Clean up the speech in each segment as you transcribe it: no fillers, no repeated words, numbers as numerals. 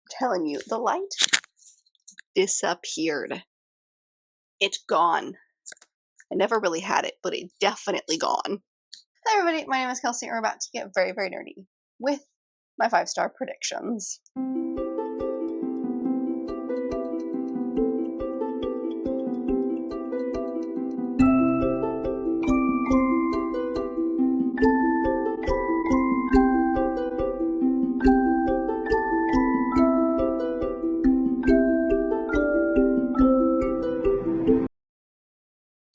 telling you, the light disappeared. It's gone. I never really had it, but it definitely gone. Hi everybody, my name is Kelsey and we're about to get very, very nerdy with my 5-star predictions.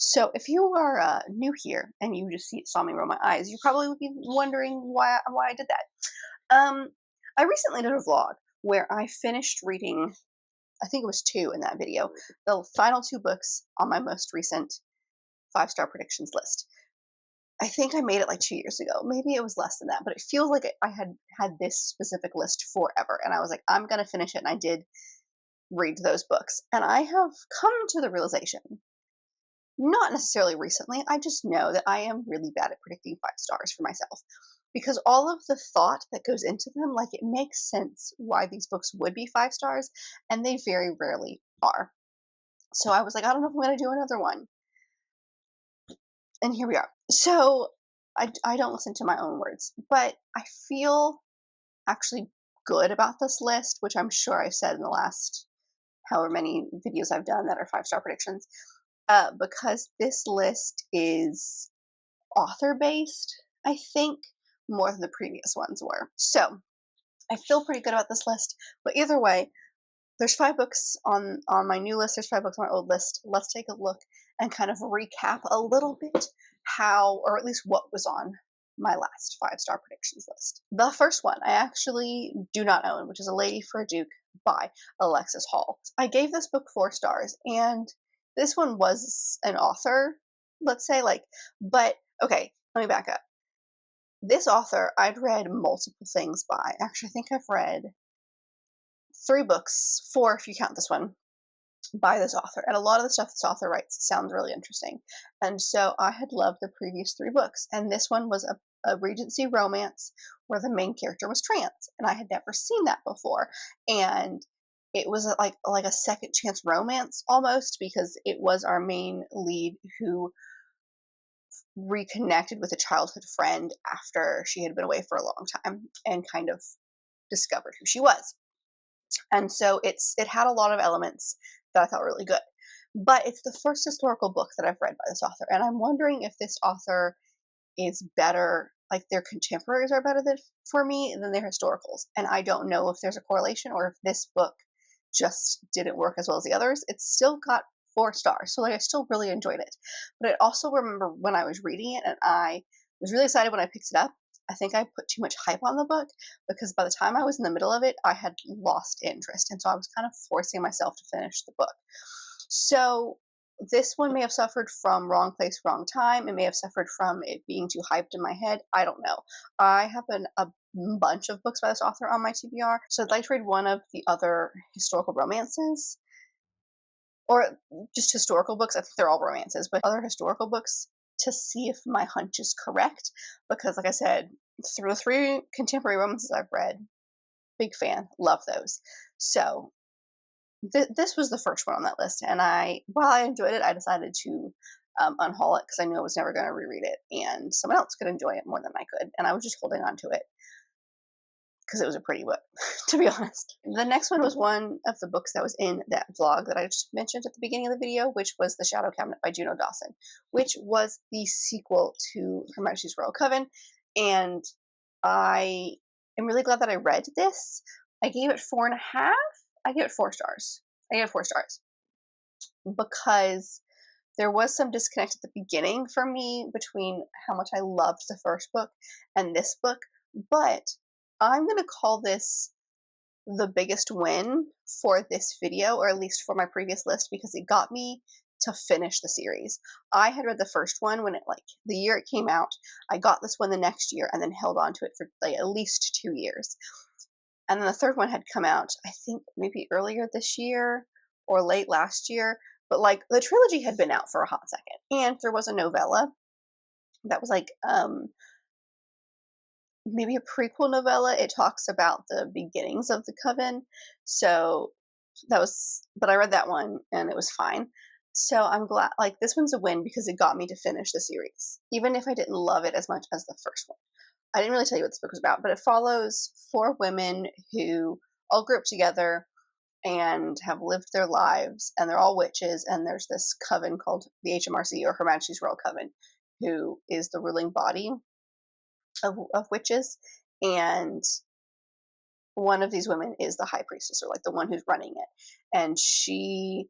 So if you are new here and you just saw me roll my eyes, you probably would be wondering why I did that. I recently did a vlog where I finished reading, I think it was 2 in that video, the final 2 books on my most recent 5-star predictions list. I think I made it like 2 years ago. Maybe it was less than that, but it feels like I had this specific list forever. And I was like, I'm going to finish it. And I did read those books. And I have come to the realization, not necessarily recently, I just know that I am really bad at predicting 5 stars for myself. Because all of the thought that goes into them, like it makes sense why these books would be 5 stars, and they very rarely are. So I was like, I don't know if I'm going to do another one. And here we are. So I don't listen to my own words, but I feel actually good about this list, which I'm sure I've said in the last however many videos I've done that are 5-star predictions, because this list is author-based, I think, more than the previous ones were. So I feel pretty good about this list, but either way, there's 5 books on my new list, there's 5 books on my old list. Let's take a look and kind of recap a little bit how, or at least what was on my last 5-star predictions list. The first one I actually do not own, which is A Lady for a Duke by Alexis Hall. I gave this book 4 stars, and this one was an author, let's say, but okay, let me back up. This author, I'd read multiple things by. Actually, I think I've read 3 books, 4 if you count this one, by this author. And a lot of the stuff this author writes sounds really interesting. And so I had loved the previous 3 books. And this one was a Regency romance where the main character was trans. And I had never seen that before. And it was like a second chance romance almost, because it was our main lead who reconnected with a childhood friend after she had been away for a long time and kind of discovered who she was. And so it had a lot of elements that I thought were really good. But it's the first historical book that I've read by this author. And I'm wondering if this author is better, like their contemporaries are better for me than their historicals. And I don't know if there's a correlation or if this book just didn't work as well as the others. It's still got 4 stars. So I still really enjoyed it. But I also remember when I was reading it, and I was really excited when I picked it up. I think I put too much hype on the book, because by the time I was in the middle of it, I had lost interest. And so I was kind of forcing myself to finish the book. So this one may have suffered from wrong place, wrong time. It may have suffered from it being too hyped in my head. I don't know. I have a bunch of books by this author on my TBR. So I'd like to read one of the other historical romances, or just historical books. I think they're all romances, but other historical books, to see if my hunch is correct. Because like I said, through the 3 contemporary romances I've read, big fan, love those. So this was the first one on that list, and while I enjoyed it, I decided to unhaul it because I knew I was never going to reread it, and someone else could enjoy it more than I could, and I was just holding on to it because it was a pretty book, to be honest. The next one was one of the books that was in that vlog that I just mentioned at the beginning of the video, which was The Shadow Cabinet by Juno Dawson, which was the sequel to Her Majesty's Royal Coven, and I am really glad that I read this. I gave it 4.5. I gave it 4 stars. I gave it 4 stars because there was some disconnect at the beginning for me between how much I loved the first book and this book, but I'm going to call this the biggest win for this video, or at least for my previous list, because it got me to finish the series. I had read the first one when the year it came out. I got this one the next year and then held on to it for at least 2 years. And then the third one had come out, I think maybe earlier this year or late last year. But the trilogy had been out for a hot second. And there was a novella that was maybe a prequel novella. It talks about the beginnings of the coven. So but I read that one and it was fine. So I'm glad, like, this one's a win because it got me to finish the series, even if I didn't love it as much as the first one. I didn't really tell you what this book was about, but it follows 4 women who all grew up together and have lived their lives, and they're all witches, and there's this coven called the HMRC, or Her Majesty's Royal Coven, who is the ruling body of witches, and one of these women is the high priestess, or like the one who's running it, and she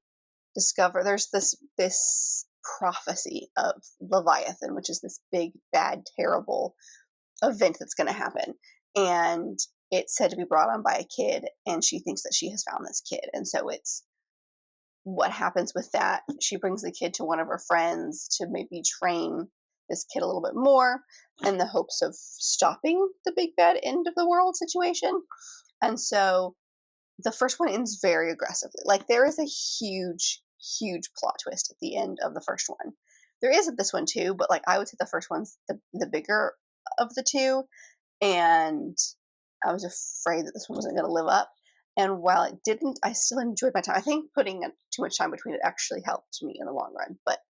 there's this prophecy of Leviathan, which is this big, bad, terrible event that's going to happen, and it's said to be brought on by a kid, and she thinks that she has found this kid, and so it's what happens with that. She brings the kid to one of her friends to maybe train this kid a little bit more in the hopes of stopping the big bad end of the world situation. And so the first one ends very aggressively. Like, there is a huge, huge plot twist at the end of the first one. There is at this one too, but like, I would say the first one's the bigger of the two, and I was afraid that this one wasn't going to live up. And while it didn't, I still enjoyed my time. I think putting too much time between it actually helped me in the long run. But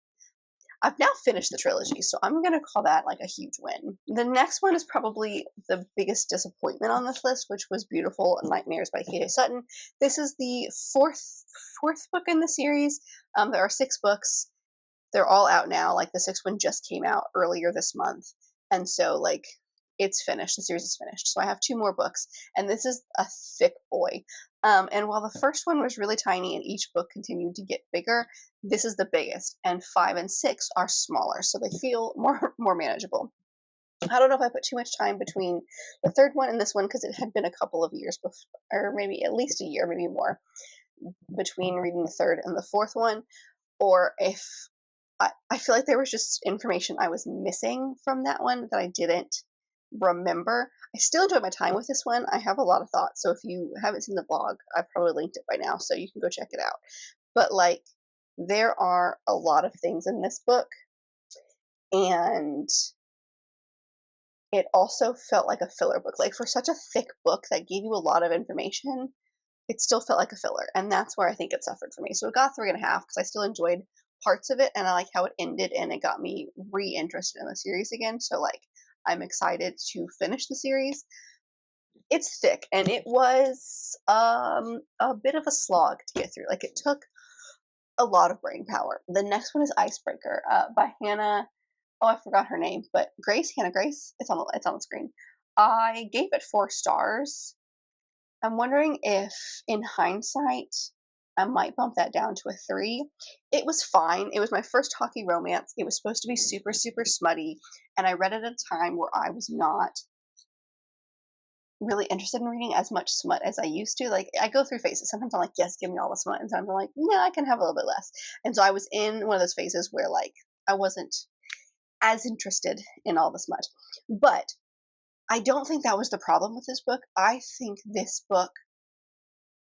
I've now finished the trilogy, so I'm going to call that like a huge win. The next one is probably the biggest disappointment on this list, which was Beautiful Nightmares by K.J. Sutton. This is the fourth book in the series. There are 6 books. They're all out now. Like, the 6th one just came out earlier this month. And so, like, it's finished. The series is finished. So I have 2 more books, and this is a thick boy. And while the first one was really tiny and each book continued to get bigger, this is the biggest, and 5 and 6 are smaller, so they feel more manageable. I don't know if I put too much time between the 3rd one and this one, because it had been a couple of years before, or maybe at least a year, maybe more, between reading the 3rd and the 4th one, or if I feel like there was just information I was missing from that one that I didn't remember. I still enjoy my time with this one. I have a lot of thoughts, so if you haven't seen the blog, I've probably linked it by now, so you can go check it out. But like, there are a lot of things in this book, and it also felt like a filler book. Like, for such a thick book that gave you a lot of information, it still felt like a filler, and that's where I think it suffered for me. So it got 3.5 because I still enjoyed parts of it, and I like how it ended, and it got me re-interested in the series again. So like, I'm excited to finish the series. It's thick, and it was a bit of a slog to get through. Like, it took a lot of brain power. The next one is Icebreaker by Hannah. Oh, I forgot her name, but Hannah Grace. It's on the screen. I gave it 4 stars. I'm wondering if, in hindsight, I might bump that down to a 3. It was fine. It was my first hockey romance. It was supposed to be super, super smutty, and I read it at a time where I was not really interested in reading as much smut as I used to. Like, I go through phases. Sometimes I'm like, yes, give me all the smut, and sometimes I'm like, no, I can have a little bit less. And so I was in one of those phases where, like, I wasn't as interested in all the smut. But I don't think that was the problem with this book. I think this book,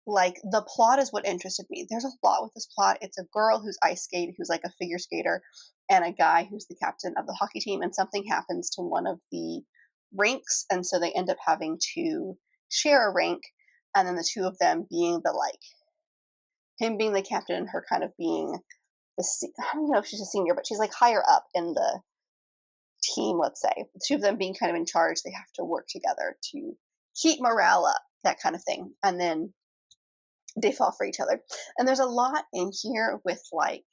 like, the plot is what interested me. There's a lot with this plot. It's a girl who's ice skate, who's like a figure skater, and a guy who's the captain of the hockey team, and something happens to one of the rinks, and so they end up having to share a rink, and then the two of them being the, like, him being the captain and her kind of being I don't know if she's a senior, but she's like higher up in the team, let's say. The two of them being kind of in charge, they have to work together to keep morale up, that kind of thing. And then they fall for each other. And there's a lot in here with, like,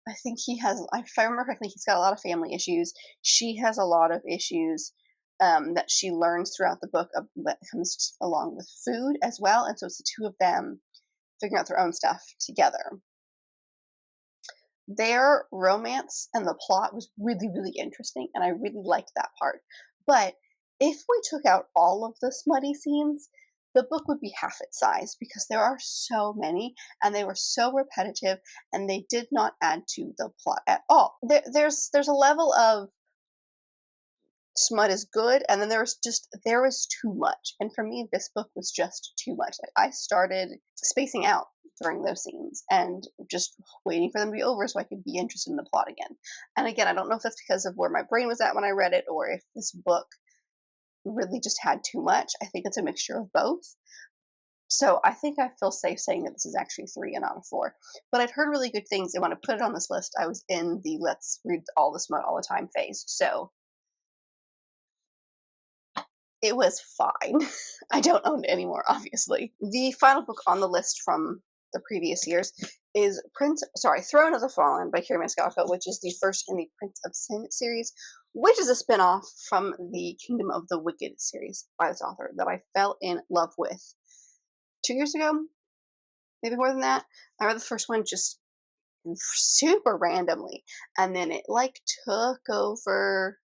I think he has, if I remember correctly, he's got a lot of family issues. She has a lot of issues that she learns throughout the book that comes along with food as well. And so it's the two of them figuring out their own stuff together. Their romance and the plot was really, really interesting, and I really liked that part. But if we took out all of the smutty scenes, the book would be half its size, because there are so many, and they were so repetitive, and they did not add to the plot at all. There's a level of smut is good, and then there was too much. And for me, this book was just too much. Like, I started spacing out during those scenes and just waiting for them to be over so I could be interested in the plot again. And again, I don't know if that's because of where my brain was at when I read it, or if this book really just had too much. I think it's a mixture of both. So I think I feel safe saying that this is actually 3 and not a 4. But I'd heard really good things, and when I put it on this list, I was in the let's read all the smut all the time phase. So it was fine. I don't own it anymore, obviously. The final book on the list from the previous years is Throne of the Fallen by Kiri Maskowska, which is the first in the Prince of Sin series, which is a spin-off from the Kingdom of the Wicked series by this author that I fell in love with 2 years ago, maybe more than that. I read the first one just super randomly, and then it like took over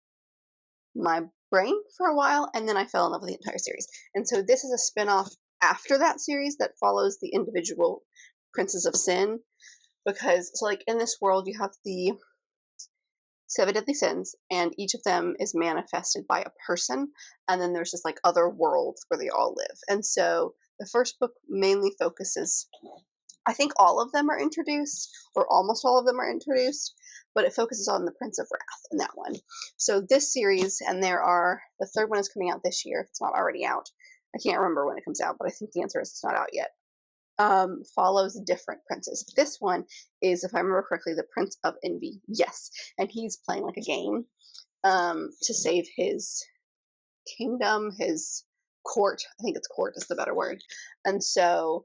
my brain for a while, and then I fell in love with the entire series. And so this is a spin-off after that series that follows the individual Princes of Sin, because so like in this world you have the 7 deadly sins, and each of them is manifested by a person, and then there's this like other worlds where they all live. And so the first book mainly focuses, I think all of them are introduced, or almost all of them are introduced, but it focuses on the Prince of Wrath in that one. So this series, and the third one is coming out this year, if it's not already out. I can't remember when it comes out, but I think the answer is it's not out yet. Follows different princes. This one is, if I remember correctly, the Prince of Envy. Yes, and he's playing like a game to save his kingdom, his court. I think it's court is the better word. And so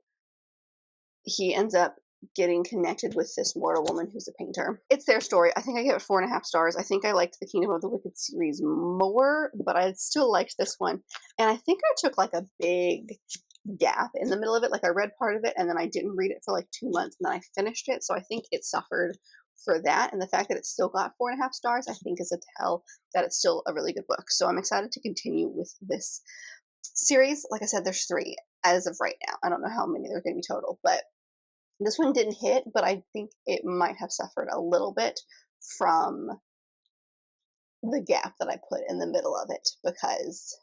he ends up getting connected with this mortal woman who's a painter. It's their story. I think I gave it 4.5 stars. I think I liked the Kingdom of the Wicked series more, but I still liked this one. And I think I took like a big gap in the middle of it. Like I read part of it and then I didn't read it for like 2 months and then I finished it. So I think it suffered for that. And the fact that it still got 4.5 stars, I think is a tell that it's still a really good book. So I'm excited to continue with this series. Like I said, there's 3 as of right now. I don't know how many there's going to be total, but this one didn't hit, but I think it might have suffered a little bit from the gap that I put in the middle of it, because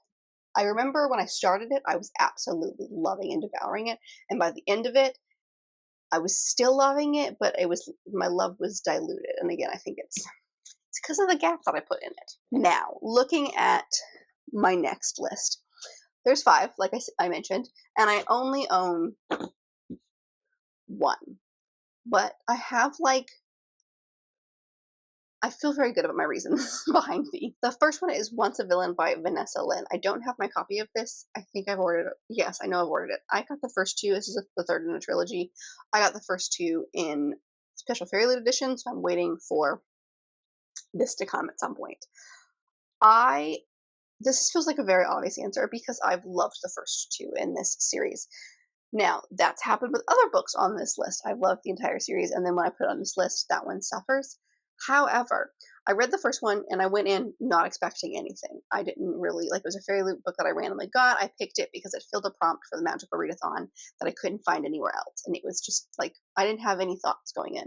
I remember when I started it, I was absolutely loving and devouring it, and by the end of it, I was still loving it, but my love was diluted. And again, I think it's because of the gap that I put in it. Now, looking at my next list, there's 5, like I mentioned, and I only own 1, but I have I feel very good about my reasons behind these. The first one is Once a Villain by Vanessa Lynn. I don't have my copy of this. I think I've ordered it. Yes, I know I've ordered it. I got the first 2. This is the third in a trilogy. I got the first 2 in Special Fairy Loot Edition, so I'm waiting for this to come at some point. This feels like a very obvious answer because I've loved the first 2 in this series. Now, that's happened with other books on this list. I've loved the entire series, and then when I put it on this list, that one suffers. However, I read the first one, and I went in not expecting anything. I didn't really, it was a fairy loot book that I randomly got. I picked it because it filled a prompt for the Magical Readathon that I couldn't find anywhere else. And it was just, I didn't have any thoughts going in.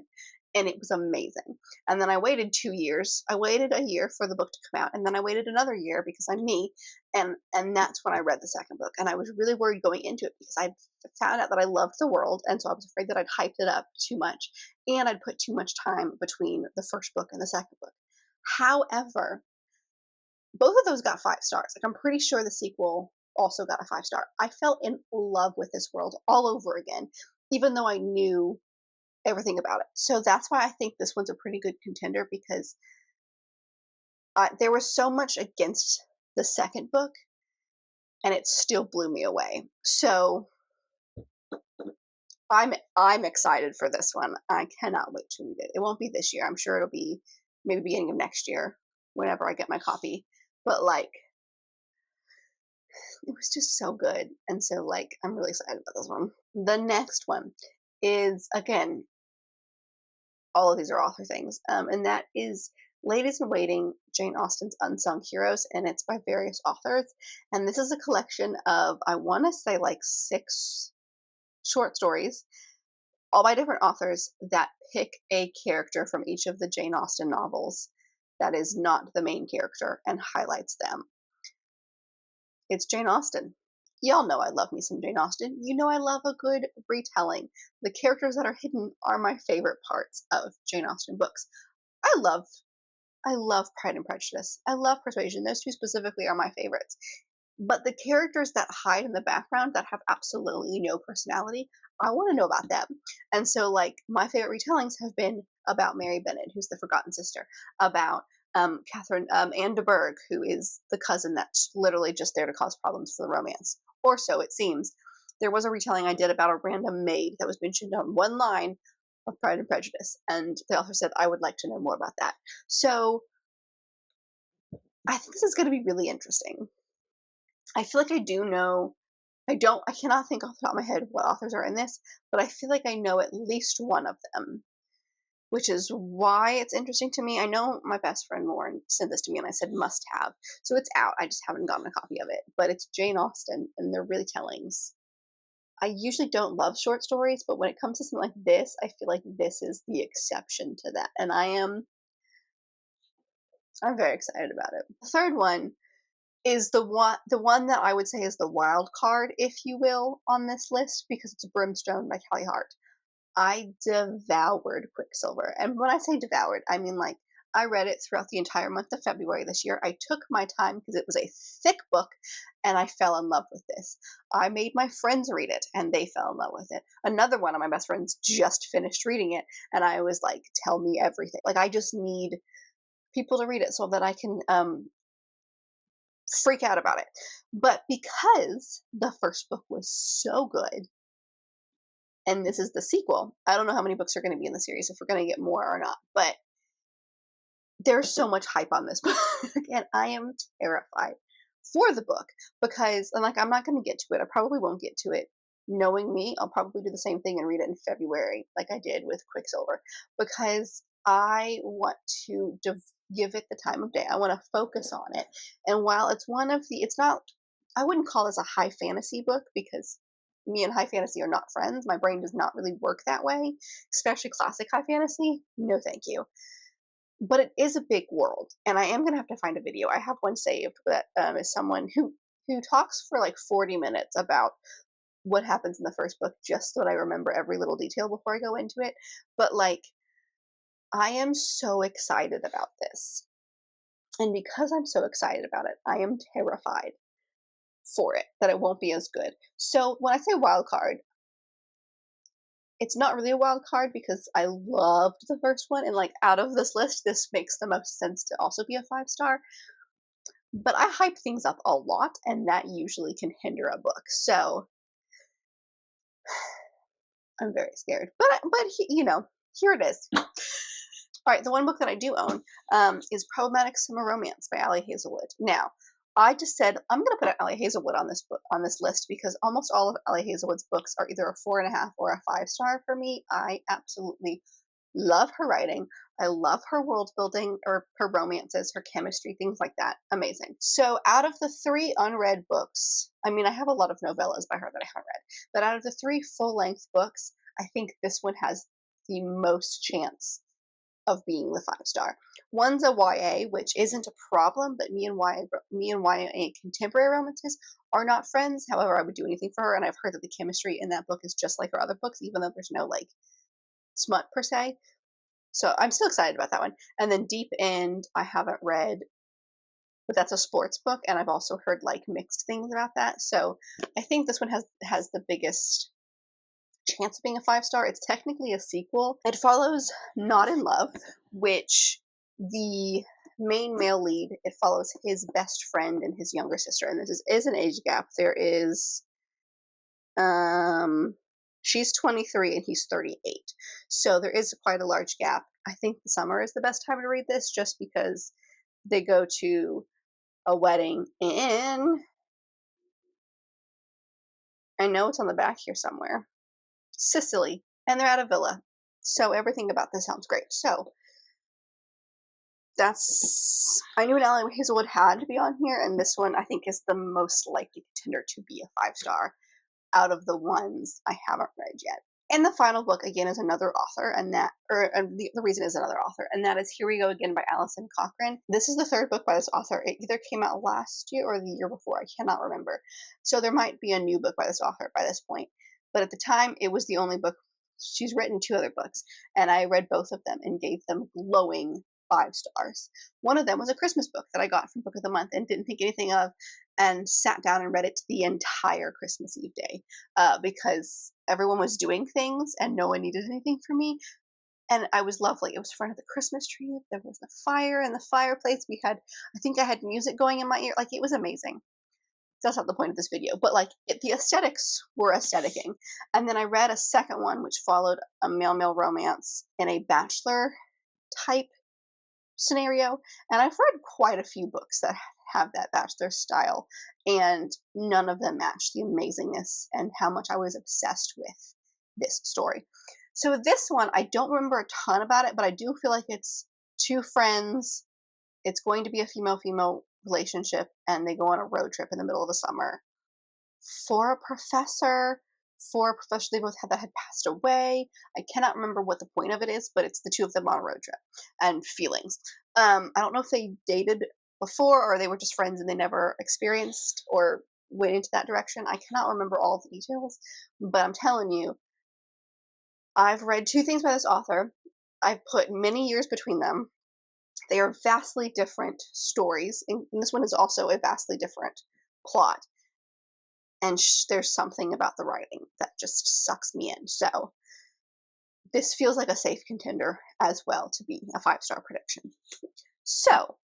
And it was amazing. And then I waited 2 years. I waited a year for the book to come out, and then I waited another year because I'm me. And that's when I read the second book. And I was really worried going into it because I found out that I loved the world, and so I was afraid that I'd hyped it up too much, and I'd put too much time between the first book and the second book. However, both of those got 5 stars. I'm pretty sure the sequel also got a 5-star. I fell in love with this world all over again, even though I knew everything about it. So that's why I think this one's a pretty good contender, because there was so much against the second book, and it still blew me away. So I'm excited for this one. I cannot wait to read it. It won't be this year. I'm sure it'll be maybe beginning of next year whenever I get my copy. But it was just so good. And so I'm really excited about this one. The next one is, again, all of these are author things, and that is Ladies in Waiting, Jane Austen's Unsung Heroes, and it's by various authors. And this is a collection of, I want to say 6 short stories, all by different authors, that pick a character from each of the Jane Austen novels that is not the main character and highlights them. It's Jane Austen. Y'all know I love me some Jane Austen. You know I love a good retelling. The characters that are hidden are my favorite parts of Jane Austen books. I love Pride and Prejudice. I love Persuasion. Those 2 specifically are my favorites. But the characters that hide in the background that have absolutely no personality, I want to know about them. And so, like, my favorite retellings have been about Mary Bennet, who's the forgotten sister, about Catherine Anne de Bourgh, who is the cousin that's literally just there to cause problems for the romance, or so it seems. There was a retelling I did about a random maid that was mentioned on one line of Pride and Prejudice, and the author said, I would like to know more about that. So I think this is going to be really interesting. I feel like I do know, I cannot think off the top of my head what authors are in this, but I feel like I know at least one of them, which is why it's interesting to me. I know my best friend Lauren sent this to me and I said must have. So it's out. I just haven't gotten a copy of it, but it's Jane Austen and they're really tellings. I usually don't love short stories, but when it comes to something like this, I feel like this is the exception to that. And I'm very excited about it. The third one is the one that I would say is the wild card, if you will, on this list, because it's Brimstone by Callie Hart. I devoured Quicksilver. And when I say devoured, I mean like I read it throughout the entire month of February this year. I took my time because it was a thick book and I fell in love with this. I made my friends read it and they fell in love with it. Another one of my best friends just finished reading it and I was like, tell me everything. Like I just need people to read it so that I can freak out about it. But because the first book was so good, and this is the sequel, I don't know how many books are going to be in the series, if we're going to get more or not, but there's so much hype on this book, and I am terrified for the book because, and like, I'm not going to get to it. I probably won't get to it. Knowing me, I'll probably do the same thing and read it in February, like I did with Quicksilver, because I want to give it the time of day. I want to focus on it. And while it's one of the, it's not, I wouldn't call this a high fantasy book because me and high fantasy are not friends. My brain does not really work that way, especially classic high fantasy. No, thank you. But it is a big world, and I am going to have to find a video. I have one saved that is someone who talks for like 40 minutes about what happens in the first book, just so that I remember every little detail before I go into it. But like, I am so excited about this. And because I'm so excited about it, I am terrified for it, that it won't be as good. So when I say wild card, it's not really a wild card because I loved the first one, and like out of this list, this makes the most sense to also be a 5-star. But I hype things up a lot, and that usually can hinder a book. So I'm very scared. But you know, here it is. All right, the one book that I do own is Problematic Summer Romance by Ali Hazelwood. Now, I just said I'm going to put Ali Hazelwood on this book, on this list, because almost all of Ali Hazelwood's books are either a 4.5 or a 5-star for me. I absolutely love her writing. I love her world building, or her romances, her chemistry, things like that. Amazing. So out of the 3 unread books, I mean, I have a lot of novellas by her that I haven't read, but out of the 3 full-length books, I think this one has the most chance of being the 5-star. One's a YA, which isn't a problem, but me and YA contemporary romances are not friends. However, I would do anything for her, and I've heard that the chemistry in that book is just like her other books, even though there's no like smut per se. So I'm still excited about that one. And then Deep End, I haven't read, but that's a sports book, and I've also heard like mixed things about that. So I think this one has the biggest chance of being a 5-star. It's technically a sequel. It follows Not in Love, which the main male lead, it follows his best friend and his younger sister, and this is an age gap. There is she's 23 and he's 38, so there is quite a large gap. I think the summer is the best time to read this, just because they go to a wedding in, I know it's on the back here somewhere, Sicily, and they're at a villa. So everything about this sounds great. So I knew Ali Hazelwood had to be on here, and this one I think is the most likely contender to be a 5-star out of the ones I haven't read yet. And the final book, again, is another author, and the reason is another author, and that is Here We Go Again by Alison Cochrane. This is the 3rd book by this author. It either came out last year or the year before. I cannot remember. So there might be a new book by this author by this point. But at the time, it was the only book. She's written 2 other books, and I read both of them and gave them glowing 5 stars. One of them was a Christmas book that I got from Book of the Month and didn't think anything of, and sat down and read it the entire Christmas Eve day, because everyone was doing things and no one needed anything from me. And I was lovely. It was in front of the Christmas tree. There was a fire in the fireplace. I think I had music going in my ear. Like, it was amazing. That's not the point of this video, but like the aesthetics were aestheticing. And then I read a second one, which followed a male-male romance in a bachelor type scenario. And I've read quite a few books that have that bachelor style, and none of them match the amazingness and how much I was obsessed with this story. So this one, I don't remember a ton about it, but I do feel like it's two friends. It's going to be a female-female relationship, and they go on a road trip in the middle of the summer for a professor they both had that had passed away. I cannot remember what the point of it is, but it's the two of them on a road trip and feelings. I don't know if they dated before or they were just friends and they never experienced or went into that direction. I cannot remember all the details, but I'm telling you, I've read two things by this author. I've put many years between them. They are vastly different stories, and this one is also a vastly different plot. And there's something about the writing that just sucks me in. So this feels like a safe contender as well to be a 5-star prediction. So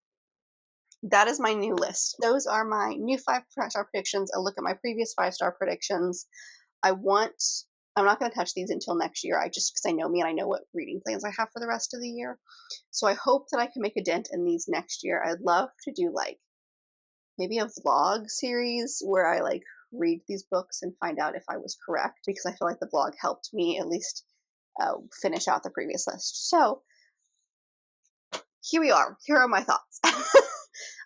that is my new list. Those are my new 5-star predictions. A look at my previous 5-star predictions. I'm not going to touch these until next year. Because I know me and I know what reading plans I have for the rest of the year. So I hope that I can make a dent in these next year. I'd love to do like maybe a vlog series where I like read these books and find out if I was correct, because I feel like the vlog helped me at least finish out the previous list. So here we are. Here are my thoughts.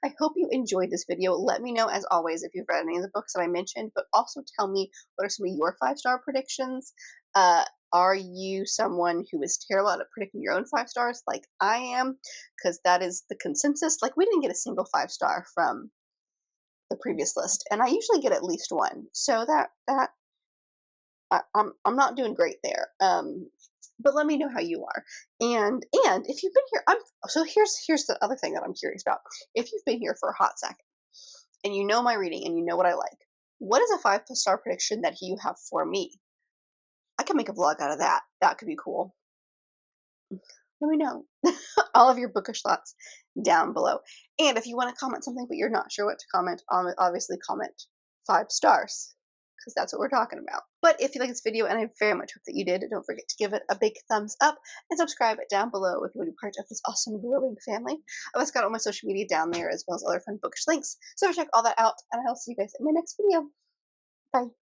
I hope you enjoyed this video. Let me know, as always, if you've read any of the books that I mentioned, but also tell me what are some of your 5-star predictions. Are you someone who is terrible at predicting your own 5 stars like I am? Because that is the consensus. Like, we didn't get a single 5-star from the previous list, and I usually get at least one. So I'm not doing great there. But let me know how you are. And if you've been here, so here's the other thing that I'm curious about. If you've been here for a hot second and you know my reading and you know what I like, what is a 5-star prediction that you have for me? I can make a vlog out of that. That could be cool. Let me know all of your bookish thoughts down below. And if you want to comment something but you're not sure what to comment, obviously comment 5 stars, because that's what we're talking about. But if you like this video, and I very much hope that you did, don't forget to give it a big thumbs up and subscribe down below if you want to be part of this awesome growing family. I've also got all my social media down there as well as other fun bookish links, so check all that out, and I'll see you guys in my next video. Bye.